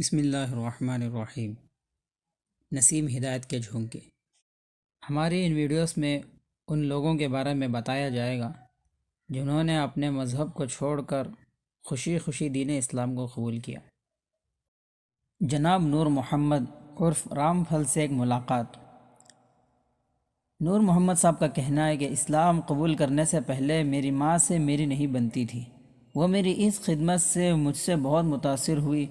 بسم اللہ الرحمن الرحیم۔ نسیم ہدایت کے جھونکے۔ ہماری ان ویڈیوز میں ان لوگوں کے بارے میں بتایا جائے گا جنہوں نے اپنے مذہب کو چھوڑ کر خوشی خوشی دین اسلام کو قبول کیا۔ جناب نور محمد عرف رام پھل سے ایک ملاقات۔ نور محمد صاحب کا کہنا ہے کہ اسلام قبول کرنے سے پہلے میری ماں سے میری نہیں بنتی تھی۔ وہ میری اس خدمت سے مجھ سے بہت متاثر ہوئی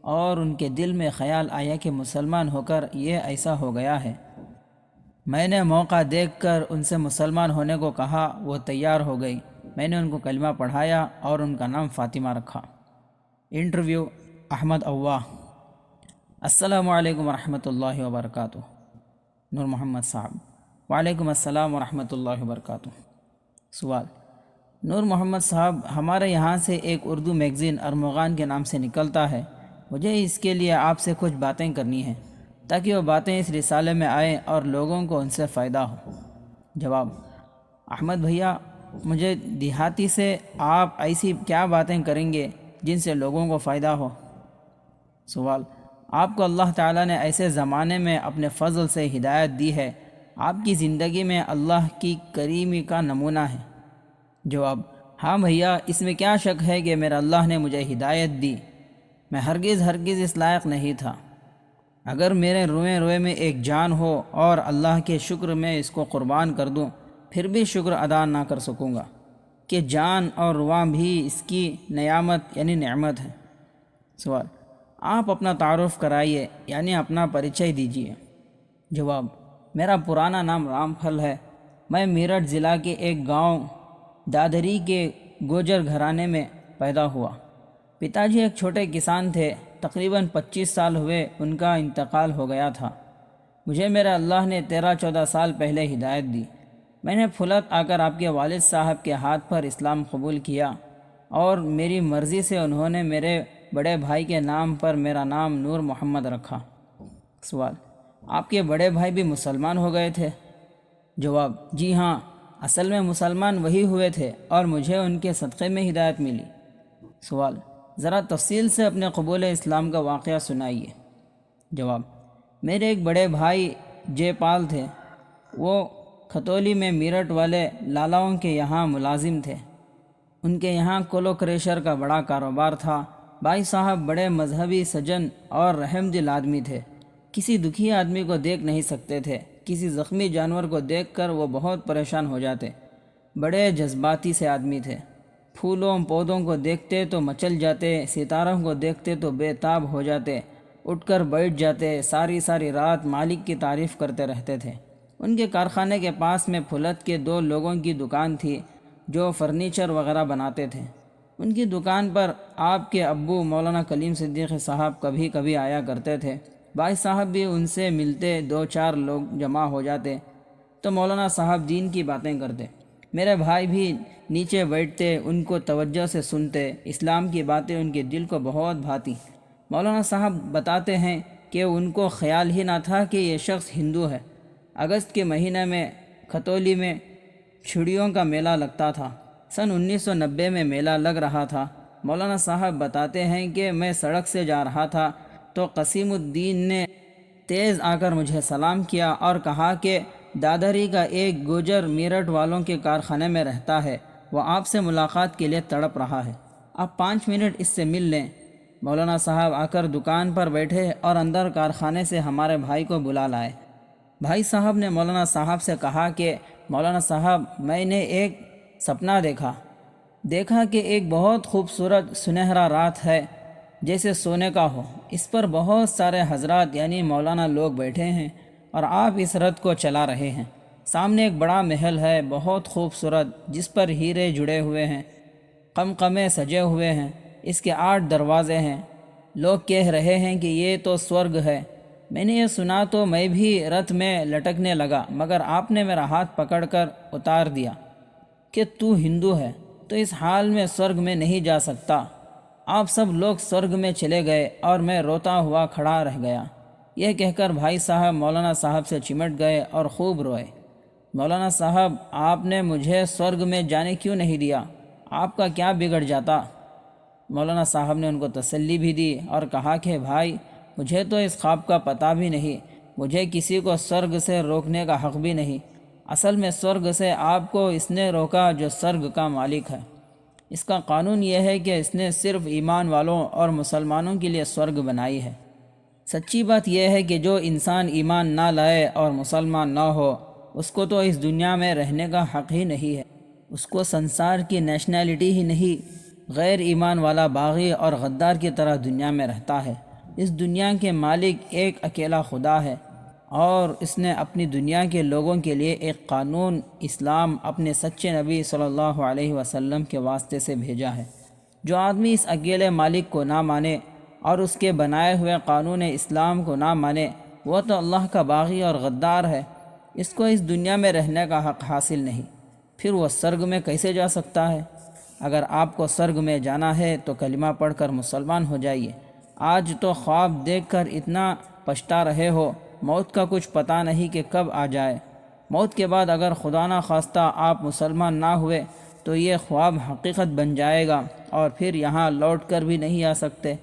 اور ان کے دل میں خیال آیا کہ مسلمان ہو کر یہ ایسا ہو گیا ہے۔ میں نے موقع دیکھ کر ان سے مسلمان ہونے کو کہا، وہ تیار ہو گئی۔ میں نے ان کو کلمہ پڑھایا اور ان کا نام فاطمہ رکھا۔ انٹرویو احمد اواہ۔ السلام علیکم ورحمۃ اللہ وبرکاتہ۔ نور محمد صاحب: وعلیکم السلام ورحمۃ اللہ وبرکاتہ۔ سوال: نور محمد صاحب، ہمارے یہاں سے ایک اردو میگزین ارمغان کے نام سے نکلتا ہے۔ مجھے اس کے لیے آپ سے کچھ باتیں کرنی ہیں تاکہ وہ باتیں اس رسالے میں آئیں اور لوگوں کو ان سے فائدہ ہو۔ جواب: احمد بھیا، مجھے دیہاتی سے آپ ایسی کیا باتیں کریں گے جن سے لوگوں کو فائدہ ہو؟ سوال: آپ کو اللہ تعالیٰ نے ایسے زمانے میں اپنے فضل سے ہدایت دی ہے، آپ کی زندگی میں اللہ کی کریمی کا نمونہ ہے۔ جواب: ہاں بھیا، اس میں کیا شک ہے کہ میرا اللہ نے مجھے ہدایت دی۔ میں ہرگز اس لائق نہیں تھا۔ اگر میرے روئے روئے میں ایک جان ہو اور اللہ کے شکر میں اس کو قربان کر دوں، پھر بھی شکر ادا نہ کر سکوں گا کہ جان اور رواں بھی اس کی نعمت نعمت ہے۔ سوال: آپ اپنا تعارف کرائیے، اپنا پریچے دیجیے۔ جواب: میرا پرانا نام رام پھل ہے۔ میں میرٹھ ضلع کے ایک گاؤں دادری کے گوجر گھرانے میں پیدا ہوا۔ پتا جی ایک چھوٹے کسان تھے۔ تقریباً 25 سال ہوئے ان کا انتقال ہو گیا تھا۔ مجھے میرے اللہ نے 13-14 سال پہلے ہدایت دی۔ میں نے پھلت آ کر آپ کے والد صاحب کے ہاتھ پر اسلام قبول کیا اور میری مرضی سے انہوں نے میرے بڑے بھائی کے نام پر میرا نام نور محمد رکھا۔ سوال: آپ کے بڑے بھائی بھی مسلمان ہو گئے تھے؟ جواب: جی ہاں، اصل میں مسلمان وہی ہوئے تھے اور مجھے ان کے صدقے میں ہدایت ملی۔ سوال: ذرا تفصیل سے اپنے قبول اسلام کا واقعہ سنائیے۔ جواب: میرے ایک بڑے بھائی جے پال تھے۔ وہ کھتولی میں میرٹھ والے لالاؤں کے یہاں ملازم تھے۔ ان کے یہاں کولو کریشر کا بڑا کاروبار تھا۔ بھائی صاحب بڑے مذہبی سجن اور رحم دل آدمی تھے۔ کسی دکھی آدمی کو دیکھ نہیں سکتے تھے۔ کسی زخمی جانور کو دیکھ کر وہ بہت پریشان ہو جاتے۔ بڑے جذباتی سے آدمی تھے۔ پھولوں پودوں کو دیکھتے تو مچل جاتے، ستاروں کو دیکھتے تو بے تاب ہو جاتے، اٹھ کر بیٹھ جاتے، ساری رات مالک کی تعریف کرتے رہتے تھے۔ ان کے کارخانے کے پاس میں پھلت کے 2 لوگوں کی دکان تھی جو فرنیچر وغیرہ بناتے تھے۔ ان کی دکان پر آپ کے ابو مولانا کلیم صدیق صاحب کبھی کبھی آیا کرتے تھے۔ بھائی صاحب بھی ان سے ملتے، 2-4 لوگ جمع ہو جاتے تو مولانا صاحب دین کی باتیں کرتے۔ میرے بھائی بھی نیچے بیٹھتے، ان کو توجہ سے سنتے۔ اسلام کی باتیں ان کے دل کو بہت بھاتی۔ مولانا صاحب بتاتے ہیں کہ ان کو خیال ہی نہ تھا کہ یہ شخص ہندو ہے۔ اگست کے مہینے میں کھتولی میں چھڑیوں کا میلہ لگتا تھا۔ سن 1990 میں میلہ لگ رہا تھا۔ مولانا صاحب بتاتے ہیں کہ میں سڑک سے جا رہا تھا تو قسیم الدین نے تیز آ کر مجھے سلام کیا اور کہا کہ دادری کا ایک گوجر میرٹھ والوں کے کارخانے میں رہتا ہے، وہ آپ سے ملاقات کے لیے تڑپ رہا ہے، آپ 5 منٹ اس سے مل لیں۔ مولانا صاحب آ کر دکان پر بیٹھے اور اندر کارخانے سے ہمارے بھائی کو بلا لائے۔ بھائی صاحب نے مولانا صاحب سے کہا کہ مولانا صاحب، میں نے ایک سپنا دیکھا کہ ایک بہت خوبصورت سنہرا رات ہے جیسے سونے کا ہو، اس پر بہت سارے حضرات مولانا لوگ بیٹھے ہیں اور آپ اس رتھ کو چلا رہے ہیں۔ سامنے ایک بڑا محل ہے، بہت خوبصورت، جس پر ہیرے جڑے ہوئے ہیں، قمقمے سجے ہوئے ہیں، اس کے 8 دروازے ہیں۔ لوگ کہہ رہے ہیں کہ یہ تو سورگ ہے۔ میں نے یہ سنا تو میں بھی رتھ میں لٹکنے لگا، مگر آپ نے میرا ہاتھ پکڑ کر اتار دیا کہ تو ہندو ہے تو اس حال میں سورگ میں نہیں جا سکتا۔ آپ سب لوگ سورگ میں چلے گئے اور میں روتا ہوا کھڑا رہ گیا۔ یہ کہہ کر بھائی صاحب مولانا صاحب سے چمٹ گئے اور خوب روئے۔ مولانا صاحب، آپ نے مجھے سورگ میں جانے کیوں نہیں دیا؟ آپ کا کیا بگڑ جاتا؟ مولانا صاحب نے ان کو تسلی بھی دی اور کہا کہ بھائی، مجھے تو اس خواب کا پتہ بھی نہیں، مجھے کسی کو سرگ سے روکنے کا حق بھی نہیں۔ اصل میں سرگ سے آپ کو اس نے روکا جو سرگ کا مالک ہے۔ اس کا قانون یہ ہے کہ اس نے صرف ایمان والوں اور مسلمانوں کے لیے سرگ بنائی ہے۔ سچی بات یہ ہے کہ جو انسان ایمان نہ لائے اور مسلمان نہ ہو، اس کو تو اس دنیا میں رہنے کا حق ہی نہیں ہے۔ اس کو سنسار کی نیشنلٹی ہی نہیں۔ غیر ایمان والا باغی اور غدار کی طرح دنیا میں رہتا ہے۔ اس دنیا کے مالک ایک اکیلا خدا ہے، اور اس نے اپنی دنیا کے لوگوں کے لیے ایک قانون اسلام اپنے سچے نبی صلی اللہ علیہ وسلم کے واسطے سے بھیجا ہے۔ جو آدمی اس اکیلے مالک کو نہ مانے اور اس کے بنائے ہوئے قانون اسلام کو نہ مانے، وہ تو اللہ کا باغی اور غدار ہے۔ اس کو اس دنیا میں رہنے کا حق حاصل نہیں، پھر وہ سرگ میں کیسے جا سکتا ہے؟ اگر آپ کو سرگ میں جانا ہے تو کلمہ پڑھ کر مسلمان ہو جائیے۔ آج تو خواب دیکھ کر اتنا پچھتا رہے ہو، موت کا کچھ پتہ نہیں کہ کب آ جائے۔ موت کے بعد اگر خدا نہ خواستہ آپ مسلمان نہ ہوئے تو یہ خواب حقیقت بن جائے گا، اور پھر یہاں لوٹ کر بھی نہیں آ سکتے۔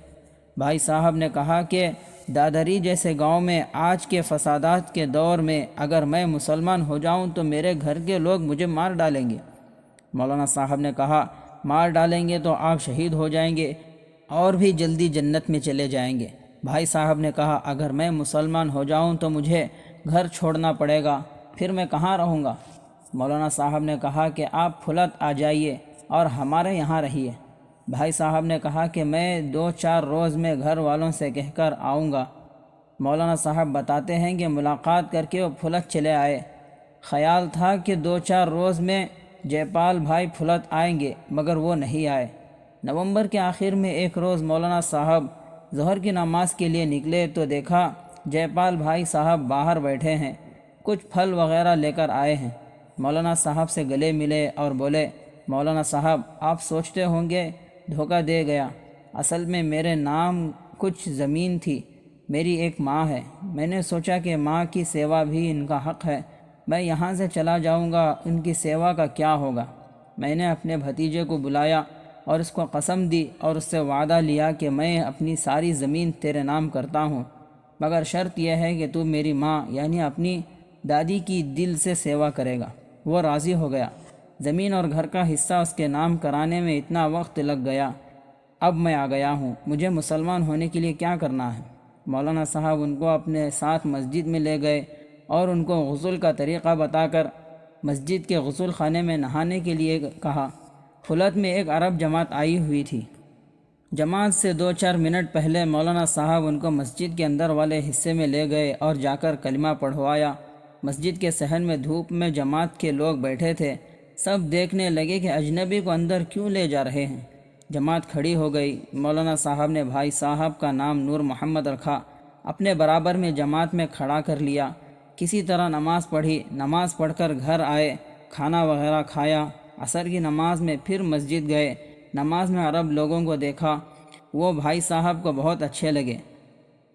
بھائی صاحب نے کہا کہ دادری جیسے گاؤں میں آج کے فسادات کے دور میں اگر میں مسلمان ہو جاؤں تو میرے گھر کے لوگ مجھے مار ڈالیں گے۔ مولانا صاحب نے کہا، مار ڈالیں گے تو آپ شہید ہو جائیں گے اور بھی جلدی جنت میں چلے جائیں گے۔ بھائی صاحب نے کہا، اگر میں مسلمان ہو جاؤں تو مجھے گھر چھوڑنا پڑے گا، پھر میں کہاں رہوں گا؟ مولانا صاحب نے کہا کہ آپ پھلت آ جائیے اور ہمارے یہاں رہیے۔ بھائی صاحب نے کہا کہ میں 2-4 روز میں گھر والوں سے کہہ کر آؤں گا۔ مولانا صاحب بتاتے ہیں کہ ملاقات کر کے وہ پھلت چلے آئے۔ خیال تھا کہ 2-4 روز میں جے پال بھائی پھلت آئیں گے، مگر وہ نہیں آئے۔ نومبر کے آخر میں ایک روز مولانا صاحب ظہر کی نماز کے لیے نکلے تو دیکھا جے پال بھائی صاحب باہر بیٹھے ہیں، کچھ پھل وغیرہ لے کر آئے ہیں۔ مولانا صاحب سے گلے ملے اور بولے، مولانا صاحب، آپ سوچتے ہوں گے دھوکہ دے گیا، اصل میں میرے نام کچھ زمین تھی، میری ایک ماں ہے، میں نے سوچا کہ ماں کی سیوا بھی ان کا حق ہے، میں یہاں سے چلا جاؤں گا، ان کی سیوا کا کیا ہوگا؟ میں نے اپنے بھتیجے کو بلایا اور اس کو قسم دی اور اس سے وعدہ لیا کہ میں اپنی ساری زمین تیرے نام کرتا ہوں، مگر شرط یہ ہے کہ تو میری ماں یعنی اپنی دادی کی دل سے سیوا کرے گا۔ وہ راضی ہو گیا۔ زمین اور گھر کا حصہ اس کے نام کرانے میں اتنا وقت لگ گیا، اب میں آ گیا ہوں، مجھے مسلمان ہونے کے لیے کیا کرنا ہے؟ مولانا صاحب ان کو اپنے ساتھ مسجد میں لے گئے اور ان کو غسل کا طریقہ بتا کر مسجد کے غسل خانے میں نہانے کے لیے کہا۔ پھلت میں ایک عرب جماعت آئی ہوئی تھی۔ جماعت سے 2-4 منٹ پہلے مولانا صاحب ان کو مسجد کے اندر والے حصے میں لے گئے اور جا کر کلمہ پڑھوایا۔ مسجد کے صحن میں دھوپ میں جماعت کے لوگ بیٹھے تھے، سب دیکھنے لگے کہ اجنبی کو اندر کیوں لے جا رہے ہیں۔ جماعت کھڑی ہو گئی۔ مولانا صاحب نے بھائی صاحب کا نام نور محمد رکھا، اپنے برابر میں جماعت میں کھڑا کر لیا، کسی طرح نماز پڑھی، نماز پڑھ کر گھر آئے، کھانا وغیرہ کھایا، عصر کی نماز میں پھر مسجد گئے، نماز میں عرب لوگوں کو دیکھا، وہ بھائی صاحب کو بہت اچھے لگے۔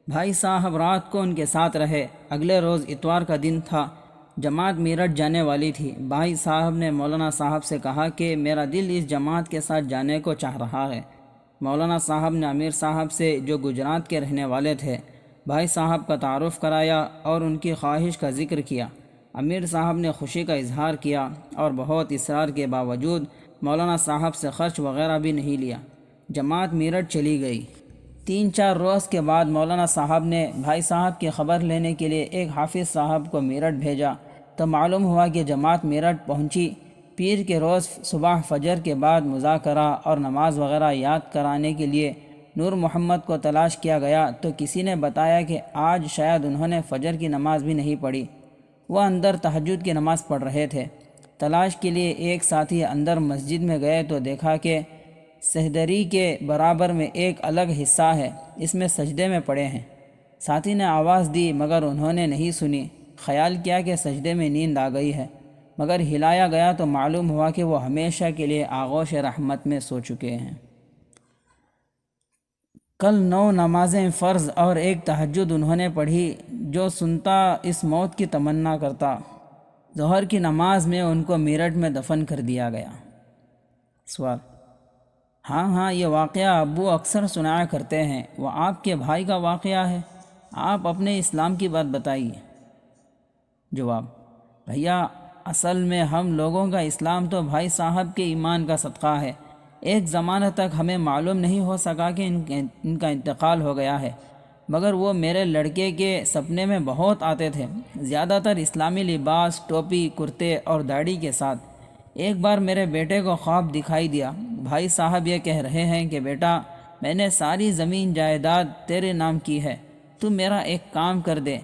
بھائی صاحب رات کو ان کے ساتھ رہے۔ اگلے روز اتوار کا دن تھا، جماعت میرٹھ جانے والی تھی۔ بھائی صاحب نے مولانا صاحب سے کہا کہ میرا دل اس جماعت کے ساتھ جانے کو چاہ رہا ہے۔ مولانا صاحب نے امیر صاحب سے، جو گجرات کے رہنے والے تھے، بھائی صاحب کا تعارف کرایا اور ان کی خواہش کا ذکر کیا۔ امیر صاحب نے خوشی کا اظہار کیا اور بہت اصرار کے باوجود مولانا صاحب سے خرچ وغیرہ بھی نہیں لیا۔ جماعت میرٹھ چلی گئی۔ 3-4 روز کے بعد مولانا صاحب نے بھائی صاحب کی خبر لینے کے لیے ایک حافظ صاحب کو میرٹھ بھیجا تو معلوم ہوا کہ جماعت میرٹھ پہنچی۔ پیر کے روز صبح فجر کے بعد مذاکرہ اور نماز وغیرہ یاد کرانے کے لیے نور محمد کو تلاش کیا گیا تو کسی نے بتایا کہ آج شاید انہوں نے فجر کی نماز بھی نہیں پڑھی، وہ اندر تہجد کی نماز پڑھ رہے تھے۔ تلاش کے لیے ایک ساتھی اندر مسجد میں گئے تو دیکھا کہ سہدری کے برابر میں ایک الگ حصہ ہے، اس میں سجدے میں پڑے ہیں۔ ساتھی نے آواز دی مگر انہوں نے نہیں سنی، خیال کیا کہ سجدے میں نیند آ گئی ہے، مگر ہلایا گیا تو معلوم ہوا کہ وہ ہمیشہ کے لیے آغوش رحمت میں سو چکے ہیں۔ کل 9 نمازیں فرض اور ایک تہجد انہوں نے پڑھی، جو سنتا اس موت کی تمنا کرتا۔ ظہر کی نماز میں ان کو میرٹھ میں دفن کر دیا گیا۔ سوال: ہاں ہاں، یہ واقعہ ابو اکثر سنایا کرتے ہیں، وہ آپ کے بھائی کا واقعہ ہے، آپ اپنے اسلام کی بات بتائیے۔ جواب: بھیا، اصل میں ہم لوگوں کا اسلام تو بھائی صاحب کے ایمان کا صدقہ ہے۔ ایک زمانہ تک ہمیں معلوم نہیں ہو سکا کہ ان کا انتقال ہو گیا ہے، مگر وہ میرے لڑکے کے سپنے میں بہت آتے تھے، زیادہ تر اسلامی لباس، ٹوپی، کرتے اور داڑھی کے ساتھ۔ ایک بار میرے بیٹے کو خواب دکھائی دیا، بھائی صاحب یہ کہہ رہے ہیں کہ بیٹا، میں نے ساری زمین جائیداد تیرے نام کی ہے، تو میرا ایک کام کر دے،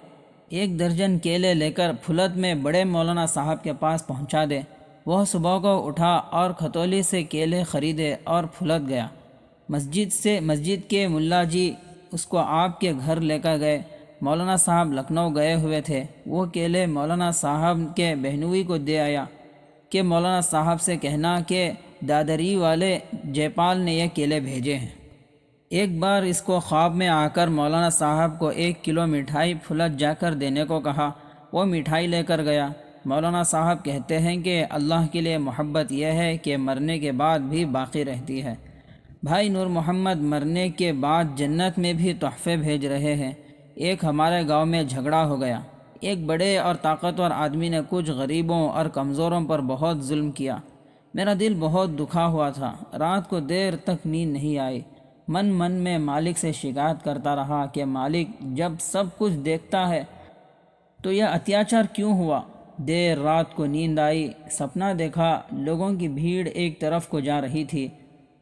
1 درجن کیلے لے کر پھلت میں بڑے مولانا صاحب کے پاس پہنچا دے۔ وہ صبح کو اٹھا اور کھتولی سے کیلے خریدے اور پھلت گیا۔ مسجد کے ملا جی اس کو آپ کے گھر لے کر گئے۔ مولانا صاحب لکھنؤ گئے ہوئے تھے۔ وہ کیلے مولانا صاحب کے بہنوئی کو دے آیا کہ مولانا صاحب سے کہنا کہ دادری والے جے پال نے یہ کیلے بھیجے ہیں۔ ایک بار اس کو خواب میں آ کر مولانا صاحب کو 1 کلو مٹھائی پھلت جا کر دینے کو کہا۔ وہ مٹھائی لے کر گیا۔ مولانا صاحب کہتے ہیں کہ اللہ کے لیے محبت یہ ہے کہ مرنے کے بعد بھی باقی رہتی ہے۔ بھائی نور محمد مرنے کے بعد جنت میں بھی تحفے بھیج رہے ہیں۔ ایک ہمارے گاؤں میں جھگڑا ہو گیا۔ ایک بڑے اور طاقتور آدمی نے کچھ غریبوں اور کمزوروں پر بہت ظلم کیا۔ میرا دل بہت دکھا ہوا تھا۔ رات کو دیر تک نیند نہیں آئی۔ من میں مالک سے شکایت کرتا رہا کہ مالک، جب سب کچھ دیکھتا ہے تو یہ اتیاچار کیوں ہوا؟ دیر رات کو نیند آئی، سپنا دیکھا، لوگوں کی بھیڑ ایک طرف کو جا رہی تھی۔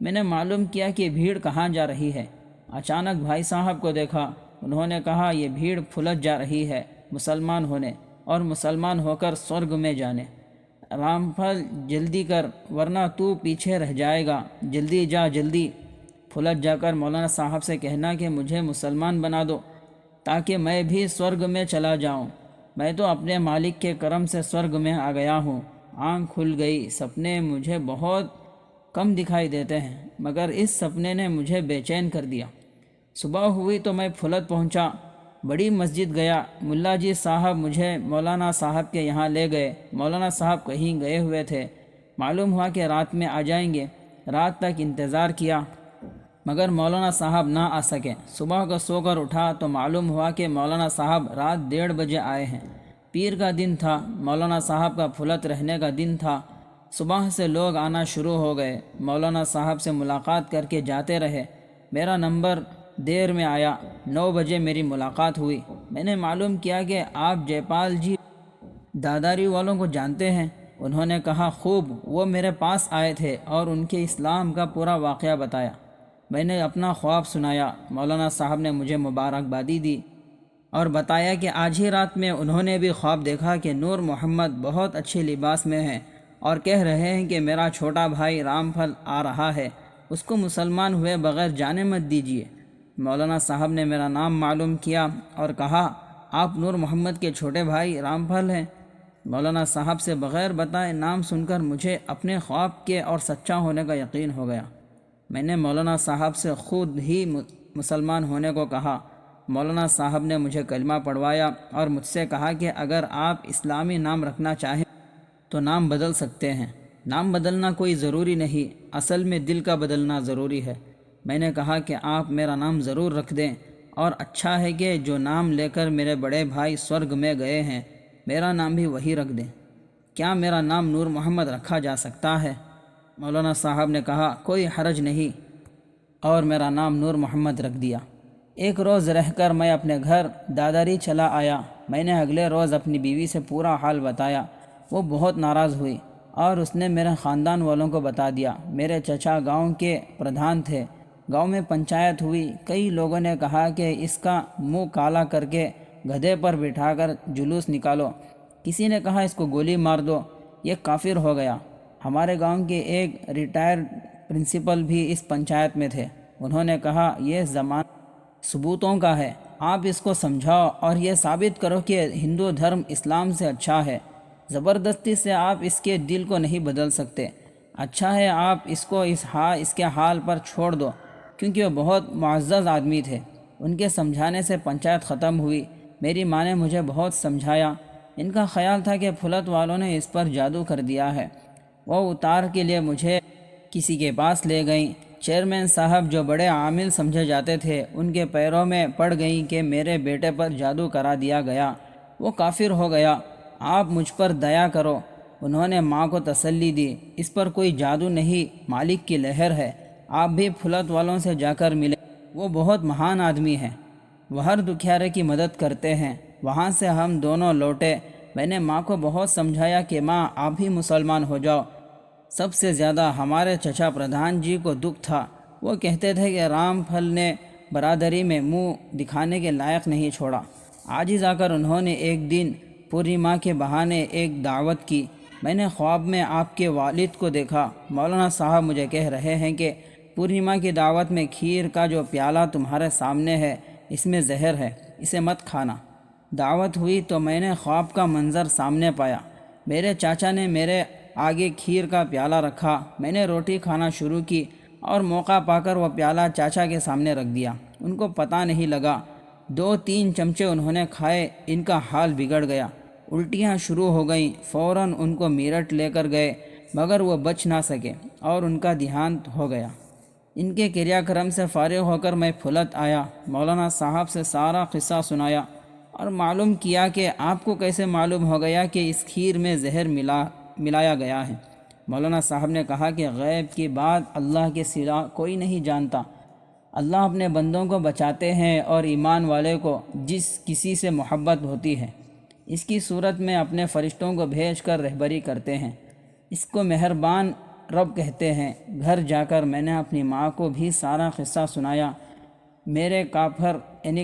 میں نے معلوم کیا کہ بھیڑ کہاں جا رہی ہے۔ اچانک بھائی صاحب کو دیکھا۔ انہوں نے کہا یہ بھیڑ پھلت جا رہی ہے مسلمان ہونے اور مسلمان ہو کر سورگ میں جانے۔ رام پھل جلدی کر ورنہ تو پیچھے رہ جائے گا، جلدی جا جلدی۔ پھلت جا کر مولانا صاحب سے کہنا کہ مجھے مسلمان بنا دو تاکہ میں بھی سورگ میں چلا جاؤں۔ میں تو اپنے مالک کے کرم سے سورگ میں آ گیا ہوں۔ آنکھ کھل گئی۔ سپنے مجھے بہت کم دکھائی دیتے ہیں، مگر اس سپنے نے مجھے بے چین کر دیا۔ صبح ہوئی تو میں پھلت پہنچا، بڑی مسجد گیا۔ ملا جی صاحب مجھے مولانا صاحب کے یہاں لے گئے۔ مولانا صاحب کہیں گئے ہوئے تھے، معلوم ہوا کہ رات میں آ جائیں گے۔ رات تک انتظار کیا مگر مولانا صاحب نہ آ سکے۔ صبح کو سو کر اٹھا تو معلوم ہوا کہ مولانا صاحب رات 1:30 بجے آئے ہیں۔ پیر کا دن تھا، مولانا صاحب کا پھلت رہنے کا دن تھا۔ صبح سے لوگ آنا شروع ہو گئے۔ مولانا صاحب سے ملاقات کر کے جاتے رہے۔ میرا نمبر دیر میں آیا۔ 9 بجے میری ملاقات ہوئی۔ میں نے معلوم کیا کہ آپ جے پال جی داداری والوں کو جانتے ہیں۔ انہوں نے کہا خوب، وہ میرے پاس آئے تھے اور ان کے اسلام کا پورا واقعہ بتایا۔ میں نے اپنا خواب سنایا۔ مولانا صاحب نے مجھے مبارکبادی دی اور بتایا کہ آج ہی رات میں انہوں نے بھی خواب دیکھا کہ نور محمد بہت اچھے لباس میں ہیں اور کہہ رہے ہیں کہ میرا چھوٹا بھائی رام پھل آ رہا ہے، اس کو مسلمان ہوئے بغیر جانے مت دیجیے۔ مولانا صاحب نے میرا نام معلوم کیا اور کہا آپ نور محمد کے چھوٹے بھائی رام پھل ہیں۔ مولانا صاحب سے بغیر بتائے نام سن کر مجھے اپنے خواب کے اور سچا ہونے کا یقین ہو گیا۔ میں نے مولانا صاحب سے خود ہی مسلمان ہونے کو کہا۔ مولانا صاحب نے مجھے کلمہ پڑھوایا اور مجھ سے کہا کہ اگر آپ اسلامی نام رکھنا چاہیں تو نام بدل سکتے ہیں۔ نام بدلنا کوئی ضروری نہیں، اصل میں دل کا بدلنا ضروری ہے۔ میں نے کہا کہ آپ میرا نام ضرور رکھ دیں، اور اچھا ہے کہ جو نام لے کر میرے بڑے بھائی سورگ میں گئے ہیں میرا نام بھی وہی رکھ دیں۔ کیا میرا نام نور محمد رکھا جا سکتا ہے؟ مولانا صاحب نے کہا کوئی حرج نہیں، اور میرا نام نور محمد رکھ دیا۔ ایک روز رہ کر میں اپنے گھر دادری چلا آیا۔ میں نے اگلے روز اپنی بیوی سے پورا حال بتایا۔ وہ بہت ناراض ہوئی اور اس نے میرے خاندان والوں کو بتا دیا۔ میرے چچا گاؤں کے پردھان تھے۔ گاؤں میں پنچایت ہوئی۔ کئی لوگوں نے کہا کہ اس کا منہ کالا کر کے گدھے پر بٹھا کر جلوس نکالو۔ کسی نے کہا اس کو گولی مار دو، یہ کافر ہو گیا۔ ہمارے گاؤں کے ایک ریٹائرڈ پرنسپل بھی اس پنچایت میں تھے۔ انہوں نے کہا یہ زمانہ ثبوتوں کا ہے، آپ اس کو سمجھاؤ اور یہ ثابت کرو کہ ہندو دھرم اسلام سے اچھا ہے۔ زبردستی سے آپ اس کے دل کو نہیں بدل سکتے۔ اچھا ہے آپ اس کو اس کے حال پر چھوڑ دو، کیونکہ وہ بہت معزز آدمی تھے۔ ان کے سمجھانے سے پنچایت ختم ہوئی۔ میری ماں نے مجھے بہت سمجھایا۔ ان کا خیال تھا کہ پھلت والوں نے اس پر جادو کر دیا ہے۔ وہ اتار کے لیے مجھے کسی کے پاس لے گئیں۔ چیئرمین صاحب جو بڑے عامل سمجھے جاتے تھے ان کے پیروں میں پڑ گئیں کہ میرے بیٹے پر جادو کرا دیا گیا، وہ کافر ہو گیا، آپ مجھ پر دیا کرو۔ انہوں نے ماں کو تسلی دی، اس پر کوئی جادو نہیں، مالک کی لہر ہے، آپ بھی پھلت والوں سے جا کر ملے، وہ بہت مہان آدمی ہے، وہ ہر دکھیارے کی مدد کرتے ہیں۔ وہاں سے ہم دونوں لوٹے۔ میں نے ماں کو بہت سمجھایا کہ ماں آپ بھی مسلمان ہو جاؤ۔ سب سے زیادہ ہمارے چچا پردھان جی کو دکھ تھا، وہ کہتے تھے کہ رام پھل نے برادری میں منہ دکھانے کے لائق نہیں چھوڑا۔ عاجز آ کر انہوں نے ایک دن پورنیما کے بہانے ایک دعوت کی۔ میں نے خواب میں آپ کے والد کو دیکھا۔ مولانا صاحب مجھے کہہ رہے ہیں کہ پورنیما کی دعوت میں کھیر کا جو پیالہ تمہارے سامنے ہے اس میں زہر ہے، اسے مت کھانا۔ دعوت ہوئی تو میں نے خواب کا منظر سامنے پایا۔ میرے چاچا نے میرے آگے کھیر کا پیالہ رکھا، میں نے روٹی کھانا شروع کی اور موقع پا کر وہ پیالہ چاچا کے سامنے رکھ دیا۔ ان کو پتہ نہیں لگا، 2-3 چمچے انہوں نے کھائے، ان کا حال بگڑ گیا، الٹیاں شروع ہو گئیں۔ فوراً ان کو میرٹھ لے کر گئے مگر وہ بچ نہ سکے اور ان کا دیہانت ہو گیا۔ ان کے کریا کرم سے فارغ ہو کر میں پھلت آیا، مولانا صاحب سے سارا قصہ سنایا اور معلوم کیا کہ آپ کو کیسے معلوم ہو گیا کہ اس کھیر میں زہر ملایا گیا ہے۔ مولانا صاحب نے کہا کہ غیب کی بات اللہ کے سوا کوئی نہیں جانتا، اللہ اپنے بندوں کو بچاتے ہیں اور ایمان والے کو جس کسی سے محبت ہوتی ہے اس کی صورت میں اپنے فرشتوں کو بھیج کر رہبری کرتے ہیں، اس کو مہربان رب کہتے ہیں۔ گھر جا کر میں نے اپنی ماں کو بھی سارا قصہ سنایا۔ میرے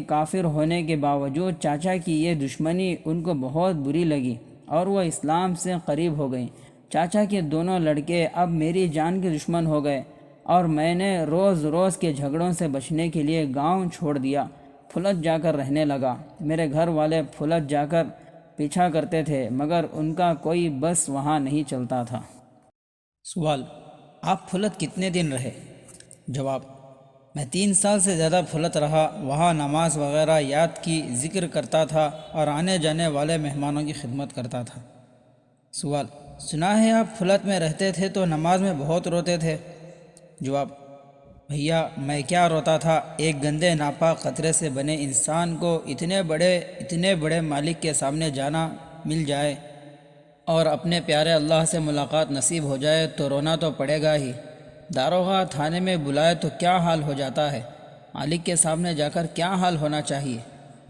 کافر ہونے کے باوجود چاچا کی یہ دشمنی ان کو بہت بری لگی اور وہ اسلام سے قریب ہو گئیں۔ چاچا کے دونوں لڑکے اب میری جان کے دشمن ہو گئے اور میں نے روز روز کے جھگڑوں سے بچنے کے لیے گاؤں چھوڑ دیا، پھلت جا کر رہنے لگا۔ میرے گھر والے پھلت جا کر پیچھا کرتے تھے مگر ان کا کوئی بس وہاں نہیں چلتا تھا۔ سوال: آپ پھلت کتنے دن رہے؟ جواب: میں 3 سال سے زیادہ پھلت رہا۔ وہاں نماز وغیرہ یاد کی، ذکر کرتا تھا اور آنے جانے والے مہمانوں کی خدمت کرتا تھا۔ سوال: سنا ہے آپ پھلت میں رہتے تھے تو نماز میں بہت روتے تھے؟ جواب: بھیا میں کیا روتا تھا، ایک گندے ناپاک قطرے سے بنے انسان کو اتنے بڑے مالک کے سامنے جانا مل جائے اور اپنے پیارے اللہ سے ملاقات نصیب ہو جائے تو رونا تو پڑے گا ہی۔ داروغہ تھانے میں بلائے تو کیا حال ہو جاتا ہے، مالک کے سامنے جا کر کیا حال ہونا چاہیے۔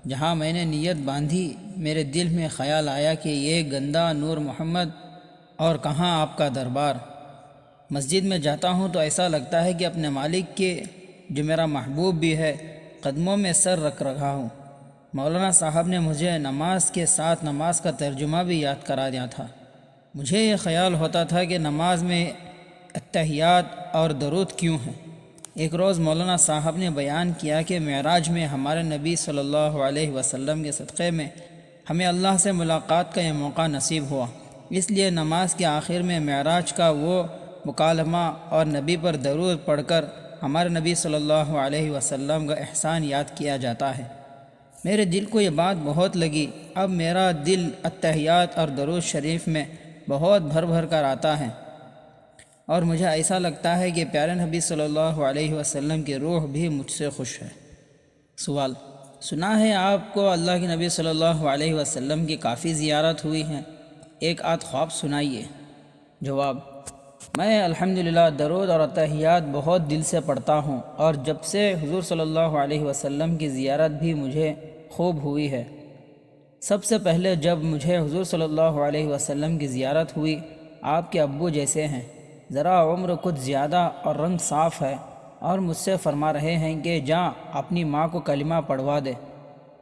جہاں میں نے نیت باندھی میرے دل میں خیال آیا کہ یہ گندا نور محمد اور کہاں آپ کا دربار۔ مسجد میں جاتا ہوں تو ایسا لگتا ہے کہ اپنے مالک کے، جو میرا محبوب بھی ہے، قدموں میں سر رکھ رہا ہوں۔ مولانا صاحب نے مجھے نماز کے ساتھ نماز کا ترجمہ بھی یاد کرا دیا تھا۔ مجھے یہ خیال ہوتا تھا کہ نماز میں اتحیات اور درود کیوں ہیں۔ ایک روز مولانا صاحب نے بیان کیا کہ معراج میں ہمارے نبی صلی اللہ علیہ وسلم کے صدقے میں ہمیں اللہ سے ملاقات کا یہ موقع نصیب ہوا، اس لیے نماز کے آخر میں معراج کا وہ مکالمہ اور نبی پر درود پڑھ کر ہمارے نبی صلی اللہ علیہ وسلم کا احسان یاد کیا جاتا ہے۔ میرے دل کو یہ بات بہت لگی۔ اب میرا دل اتحیات اور درود شریف میں بہت بھر کر آتا ہے اور مجھے ایسا لگتا ہے کہ پیارے نبی صلی اللہ علیہ وسلم کی روح بھی مجھ سے خوش ہے۔ سوال: سنا ہے آپ کو اللہ کے نبی صلی اللہ علیہ وسلم کی کافی زیارت ہوئی ہیں، ایک آدھ خواب سنائیے۔ جواب: میں الحمدللہ درود اور اتحیات بہت دل سے پڑھتا ہوں اور جب سے حضور صلی اللہ علیہ وسلم کی زیارت بھی مجھے خوب ہوئی ہے۔ سب سے پہلے جب مجھے حضور صلی اللہ علیہ وسلم کی زیارت ہوئی، آپ کے ابو جیسے ہیں، ذرا عمر کچھ زیادہ اور رنگ صاف ہے، اور مجھ سے فرما رہے ہیں کہ جا اپنی ماں کو کلمہ پڑھوا دے،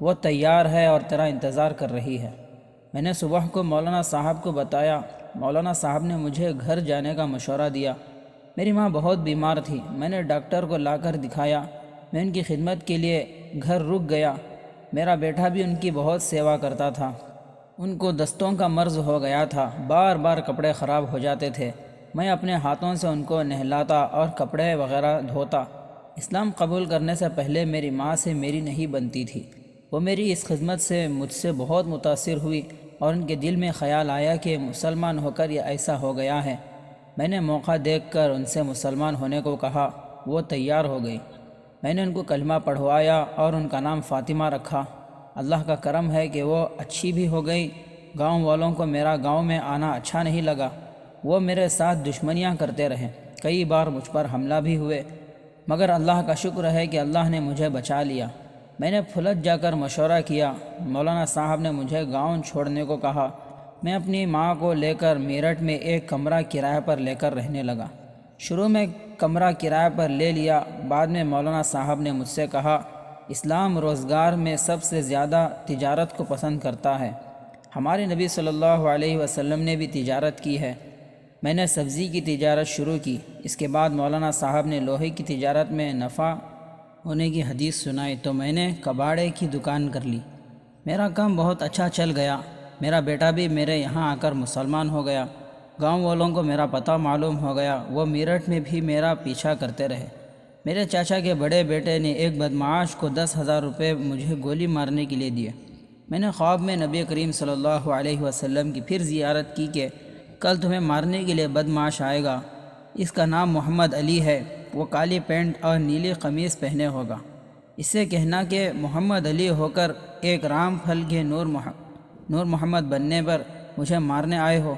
وہ تیار ہے اور تیرا انتظار کر رہی ہے۔ میں نے صبح کو مولانا صاحب کو بتایا۔ مولانا صاحب نے مجھے گھر جانے کا مشورہ دیا۔ میری ماں بہت بیمار تھی، میں نے ڈاکٹر کو لا کر دکھایا۔ میں ان کی خدمت کے لیے گھر رک گیا۔ میرا بیٹا بھی ان کی بہت سیوا کرتا تھا۔ ان کو دستوں کا مرض ہو گیا تھا، بار بار کپڑے خراب ہو جاتے تھے۔ میں اپنے ہاتھوں سے ان کو نہلاتا اور کپڑے وغیرہ دھوتا۔ اسلام قبول کرنے سے پہلے میری ماں سے میری نہیں بنتی تھی۔ وہ میری اس خدمت سے مجھ سے بہت متاثر ہوئی اور ان کے دل میں خیال آیا کہ مسلمان ہو کر یہ ایسا ہو گیا ہے۔ میں نے موقع دیکھ کر ان سے مسلمان ہونے کو کہا۔ وہ تیار ہو گئی۔ میں نے ان کو کلمہ پڑھوایا اور ان کا نام فاطمہ رکھا۔ اللہ کا کرم ہے کہ وہ اچھی بھی ہو گئی۔ گاؤں والوں کو میرا گاؤں میں آنا اچھا نہیں لگا، وہ میرے ساتھ دشمنیاں کرتے رہے، کئی بار مجھ پر حملہ بھی ہوئے، مگر اللہ کا شکر ہے کہ اللہ نے مجھے بچا لیا۔ میں نے پھلت جا کر مشورہ کیا، مولانا صاحب نے مجھے گاؤں چھوڑنے کو کہا۔ میں اپنی ماں کو لے کر میرٹھ میں ایک کمرہ کرائے پر لے کر رہنے لگا۔ شروع میں کمرہ کرائے پر لے لیا، بعد میں مولانا صاحب نے مجھ سے کہا، اسلام روزگار میں سب سے زیادہ تجارت کو پسند کرتا ہے۔ ہمارے نبی صلی اللہ علیہ وسلم نے بھی تجارت کی ہے۔ میں نے سبزی کی تجارت شروع کی۔ اس کے بعد مولانا صاحب نے لوہے کی تجارت میں نفع ہونے کی حدیث سنائی تو میں نے کباڑے کی دکان کر لی۔ میرا کام بہت اچھا چل گیا۔ میرا بیٹا بھی میرے یہاں آ کر مسلمان ہو گیا۔ گاؤں والوں کو میرا پتہ معلوم ہو گیا، وہ میرٹھ میں بھی میرا پیچھا کرتے رہے۔ میرے چاچا کے بڑے بیٹے نے ایک بدمعاش کو 10,000 روپے مجھے گولی مارنے کے لیے دیے۔ میں نے خواب میں نبی کریم صلی اللہ علیہ وسلم کی پھر زیارت کی کہ کل تمہیں مارنے کے لیے بدمعاش آئے گا، اس کا نام محمد علی ہے، وہ کالی پینٹ اور نیلی قمیص پہنے ہوگا، اس سے کہنا کہ محمد علی ہو کر ایک رام پھل کے نور محمد بننے پر مجھے مارنے آئے ہو۔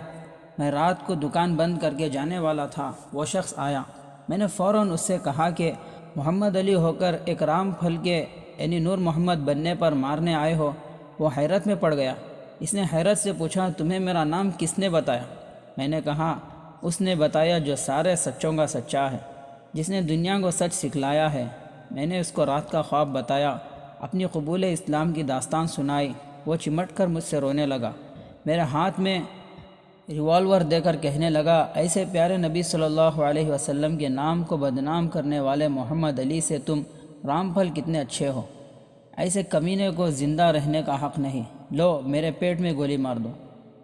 میں رات کو دکان بند کر کے جانے والا تھا، وہ شخص آیا۔ میں نے فوراً اس سے کہا کہ محمد علی ہو کر ایک رام پھل کے یعنی نور محمد بننے پر مارنے آئے ہو۔ وہ حیرت میں پڑ گیا۔ اس نے حیرت سے پوچھا، تمہیں میرا نام کس نے بتایا؟ میں نے کہا، اس نے بتایا جو سارے سچوں کا سچا ہے، جس نے دنیا کو سچ سکھلایا ہے۔ میں نے اس کو رات کا خواب بتایا، اپنی قبول اسلام کی داستان سنائی۔ وہ چمٹ کر مجھ سے رونے لگا، میرے ہاتھ میں ریوالور دے کر کہنے لگا، ایسے پیارے نبی صلی اللہ علیہ وسلم کے نام کو بدنام کرنے والے محمد علی سے تم رام پھل کتنے اچھے ہو، ایسے کمینے کو زندہ رہنے کا حق نہیں، لو میرے پیٹ میں گولی مار دو۔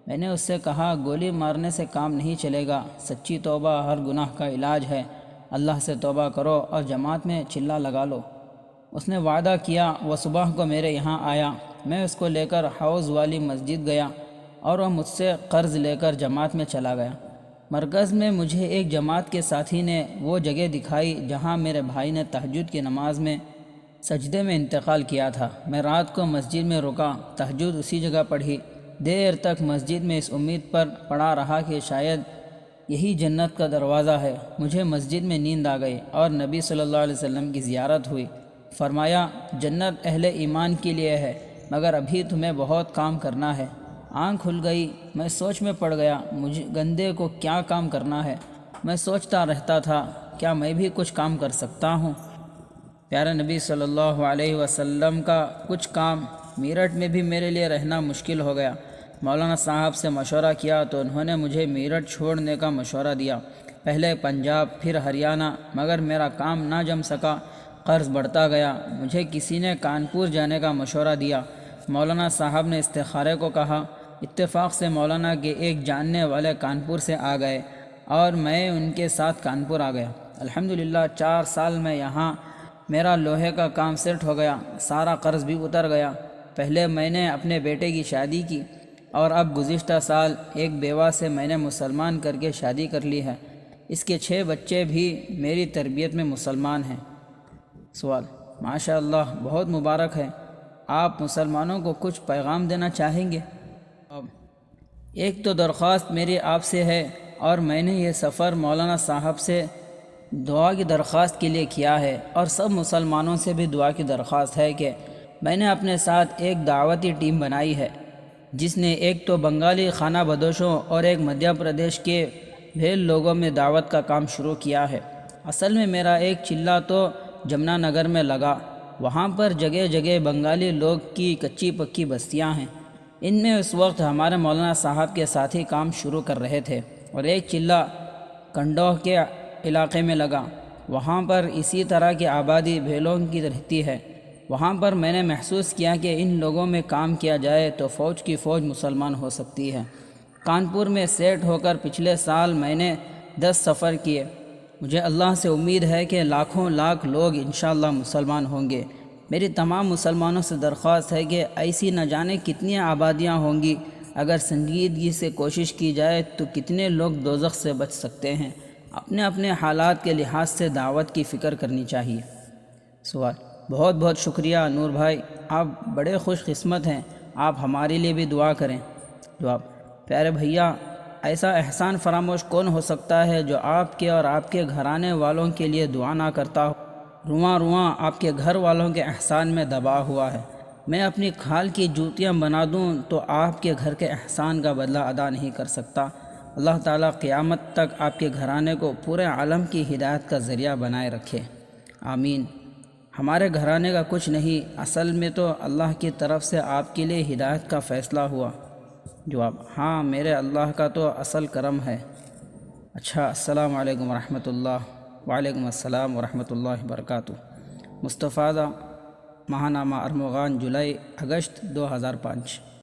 میں نے اس سے کہا، گولی مارنے سے کام نہیں چلے گا، سچی توبہ ہر گناہ کا علاج ہے، اللہ سے توبہ کرو اور جماعت میں چلہ لگا لو۔ اس نے وعدہ کیا، وہ صبح کو میرے یہاں آیا۔ میں اس کو لے کر حوض والی مسجد گیا اور وہ مجھ سے قرض لے کر جماعت میں چلا گیا۔ مرکز میں مجھے ایک جماعت کے ساتھی نے وہ جگہ دکھائی جہاں میرے بھائی نے تہجد کی نماز میں سجدے میں انتقال کیا تھا۔ میں رات کو مسجد میں رکا، تہجد اسی جگہ پڑھی، دیر تک مسجد میں اس امید پر پڑا رہا کہ شاید یہی جنت کا دروازہ ہے۔ مجھے مسجد میں نیند آ گئی اور نبی صلی اللہ علیہ وسلم کی زیارت ہوئی۔ فرمایا، جنت اہل ایمان کے لیے ہے، مگر ابھی تمہیں بہت کام کرنا ہے۔ آنکھ کھل گئی، میں سوچ میں پڑ گیا، مجھے گندے کو کیا کام کرنا ہے۔ میں سوچتا رہتا تھا، کیا میں بھی کچھ کام کر سکتا ہوں؟ پیارے نبی صلی اللہ علیہ وسلم کا کچھ کام میرٹھ میں بھی میرے لیے رہنا مشکل ہو گیا۔ مولانا صاحب سے مشورہ کیا تو انہوں نے مجھے میرٹھ چھوڑنے کا مشورہ دیا، پہلے پنجاب پھر ہریانہ، مگر میرا کام نہ جم سکا، قرض بڑھتا گیا۔ مجھے کسی نے کانپور جانے کا مشورہ دیا۔ مولانا صاحب نے استخارے کو کہا، اتفاق سے مولانا کے ایک جاننے والے کانپور سے آ گئے اور میں ان کے ساتھ کانپور آ گیا۔ الحمدللہ 4 سال میں یہاں میرا لوہے کا کام سیٹ ہو گیا، سارا قرض بھی اتر گیا۔ پہلے میں نے اپنے بیٹے کی شادی کی اور اب گزشتہ سال ایک بیوہ سے میں نے مسلمان کر کے شادی کر لی ہے، اس کے 6 بچے بھی میری تربیت میں مسلمان ہیں۔ سوال: ماشاء اللہ، بہت مبارک ہے، آپ مسلمانوں کو کچھ پیغام دینا چاہیں گے؟ ایک تو درخواست میری آپ سے ہے، اور میں نے یہ سفر مولانا صاحب سے دعا کی درخواست کے لیے کیا ہے، اور سب مسلمانوں سے بھی دعا کی درخواست ہے کہ میں نے اپنے ساتھ ایک دعوتی ٹیم بنائی ہے، جس نے ایک تو بنگالی خانہ بدوشوں اور ایک مدھیہ پردیش کے بھیل لوگوں میں دعوت کا کام شروع کیا ہے۔ اصل میں میرا ایک چلہ تو جمنا نگر میں لگا، وہاں پر جگہ جگہ بنگالی لوگ کی کچی پکی بستیاں ہیں، ان میں اس وقت ہمارے مولانا صاحب کے ساتھی کام شروع کر رہے تھے، اور ایک چلہ کنڈوہ کے علاقے میں لگا، وہاں پر اسی طرح کی آبادی بھیلوں کی رہتی ہے۔ وہاں پر میں نے محسوس کیا کہ ان لوگوں میں کام کیا جائے تو فوج کی فوج مسلمان ہو سکتی ہے۔ کانپور میں سیٹ ہو کر پچھلے سال میں نے 10 سفر کیے۔ مجھے اللہ سے امید ہے کہ لاکھوں لاکھ لوگ انشاءاللہ مسلمان ہوں گے۔ میری تمام مسلمانوں سے درخواست ہے کہ ایسی نہ جانے کتنی آبادیاں ہوں گی، اگر سنجیدگی سے کوشش کی جائے تو کتنے لوگ دوزخ سے بچ سکتے ہیں۔ اپنے اپنے حالات کے لحاظ سے دعوت کی فکر کرنی چاہیے۔ سوال: بہت بہت شکریہ نور بھائی، آپ بڑے خوش قسمت ہیں، آپ ہمارے لیے بھی دعا کریں۔ جواب: پیارے بھیا، ایسا احسان فراموش کون ہو سکتا ہے جو آپ کے اور آپ کے گھرانے والوں کے لیے دعا نہ کرتا ہو۔ رواں رواں آپ کے گھر والوں کے احسان میں دبا ہوا ہے۔ میں اپنی کھال کی جوتیاں بنا دوں تو آپ کے گھر کے احسان کا بدلہ ادا نہیں کر سکتا۔ اللہ تعالیٰ قیامت تک آپ کے گھرانے کو پورے عالم کی ہدایت کا ذریعہ بنائے رکھے، آمین۔ ہمارے گھرانے کا کچھ نہیں، اصل میں تو اللہ کی طرف سے آپ کے لیے ہدایت کا فیصلہ ہوا۔ جواب: ہاں، میرے اللہ کا تو اصل کرم ہے۔ اچھا، السلام علیکم ورحمۃ اللہ۔ وعلیکم السلام ورحمۃ اللہ وبرکاتہ۔ مستفادہ: ماہنامہ ارمغان، جولائی اگست 2005۔